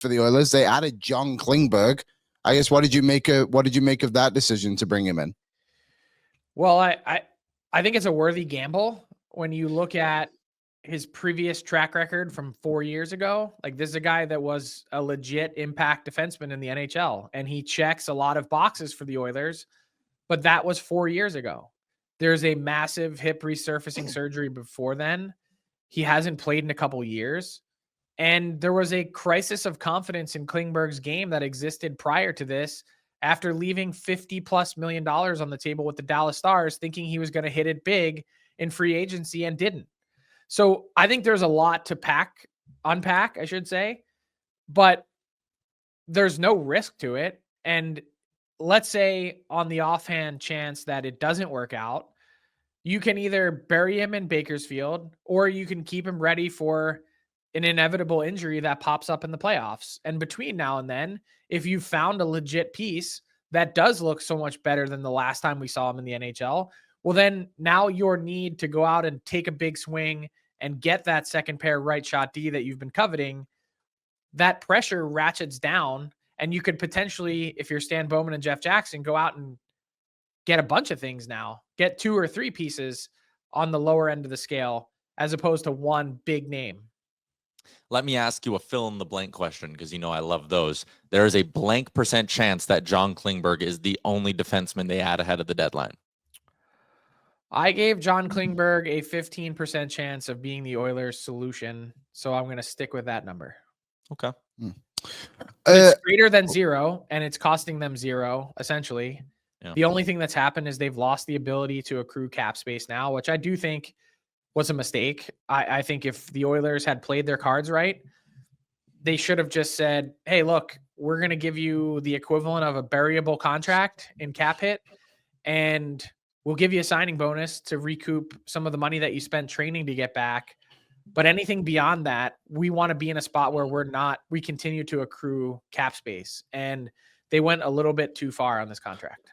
for the Oilers. They added John Klingberg. I guess what did you make of that decision to bring him in? Well, I think it's a worthy gamble when you look at his previous track record from 4 years ago. Like, this is a guy that was a legit impact defenseman in the NHL, and he checks a lot of boxes for the Oilers, but that was 4 years ago. There's a massive hip resurfacing surgery before then. He hasn't played in a couple years. And there was a crisis of confidence in Klingberg's game that existed prior to this, after leaving $50+ million on the table with the Dallas Stars, thinking he was going to hit it big in free agency and didn't. So I think there's a lot to unpack, I should say, but there's no risk to it. And let's say on the offhand chance that it doesn't work out, you can either bury him in Bakersfield or you can keep him ready for an inevitable injury that pops up in the playoffs. And between now and then, if you found a legit piece that does look so much better than the last time we saw him in the NHL, well, then now your need to go out and take a big swing and get that second pair right shot D that you've been coveting, that pressure ratchets down. And you could potentially, if you're Stan Bowman and Jeff Jackson, go out and get a bunch of things now, get 2 or 3 pieces on the lower end of the scale, as opposed to one big name. Let me ask you a fill-in-the-blank question, because I love those. There is a blank % chance that John Klingberg is the only defenseman they add ahead of the deadline. I gave John Klingberg a 15% chance of being the Oilers' solution, so I'm going to stick with that number. Okay. It's greater than 0, and it's costing them 0, essentially. Yeah. The only thing that's happened is they've lost the ability to accrue cap space now, which I do think was a mistake. I think if the Oilers had played their cards right, they should have just said, hey, look, we're going to give you the equivalent of a variable contract in cap hit, and we'll give you a signing bonus to recoup some of the money that you spent training to get back. But anything beyond that, we want to be in a spot where we continue to accrue cap space. And they went a little bit too far on this contract.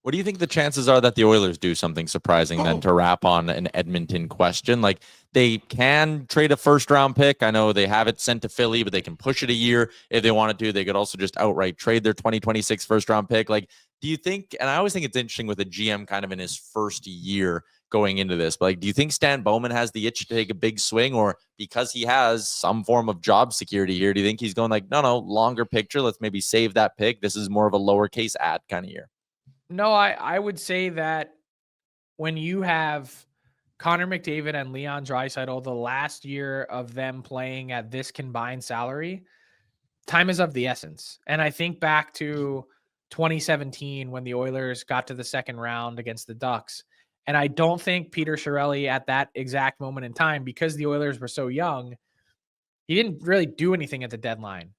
What do you think the chances are that the Oilers do something surprising then to wrap on an Edmonton question? Like, they can trade a first-round pick. I know they have it sent to Philly, but they can push it a year if they wanted to. They could also just outright trade their 2026 first-round pick. Like, do you think, and I always think it's interesting with a GM kind of in his first year going into this, but like, do you think Stan Bowman has the itch to take a big swing, or because he has some form of job security here, do you think he's going like, no, longer picture, let's maybe save that pick. This is more of a lowercase ad kind of year. No, I would say that when you have Connor McDavid and Leon Draisaitl, the last year of them playing at this combined salary, time is of the essence. And I think back to 2017 when the Oilers got to the second round against the Ducks. And I don't think Peter Seravalli at that exact moment in time, because the Oilers were so young, he didn't really do anything at the deadline.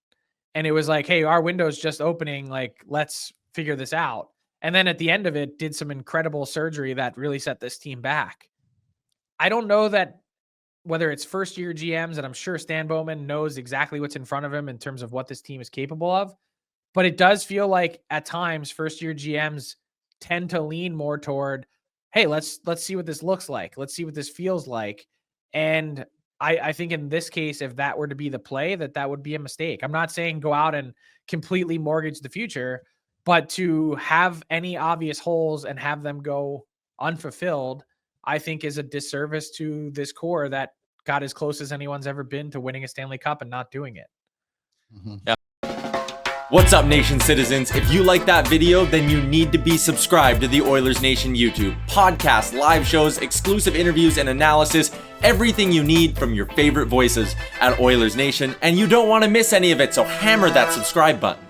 And it was like, hey, our window's just opening. Like, let's figure this out. And then at the end of it, did some incredible surgery that really set this team back. I don't know that whether it's first-year GMs, and I'm sure Stan Bowman knows exactly what's in front of him in terms of what this team is capable of, but it does feel like at times first-year GMs tend to lean more toward, hey, let's see what this looks like. Let's see what this feels like. And I think in this case, if that were to be the play, that would be a mistake. I'm not saying go out and completely mortgage the future, but to have any obvious holes and have them go unfulfilled, I think is a disservice to this core that got as close as anyone's ever been to winning a Stanley Cup and not doing it. Mm-hmm. Yeah. What's up, Nation citizens? If you like that video, then you need to be subscribed to the Oilers Nation YouTube. Podcasts, live shows, exclusive interviews, and analysis. Everything you need from your favorite voices at Oilers Nation. And you don't want to miss any of it, so hammer that subscribe button.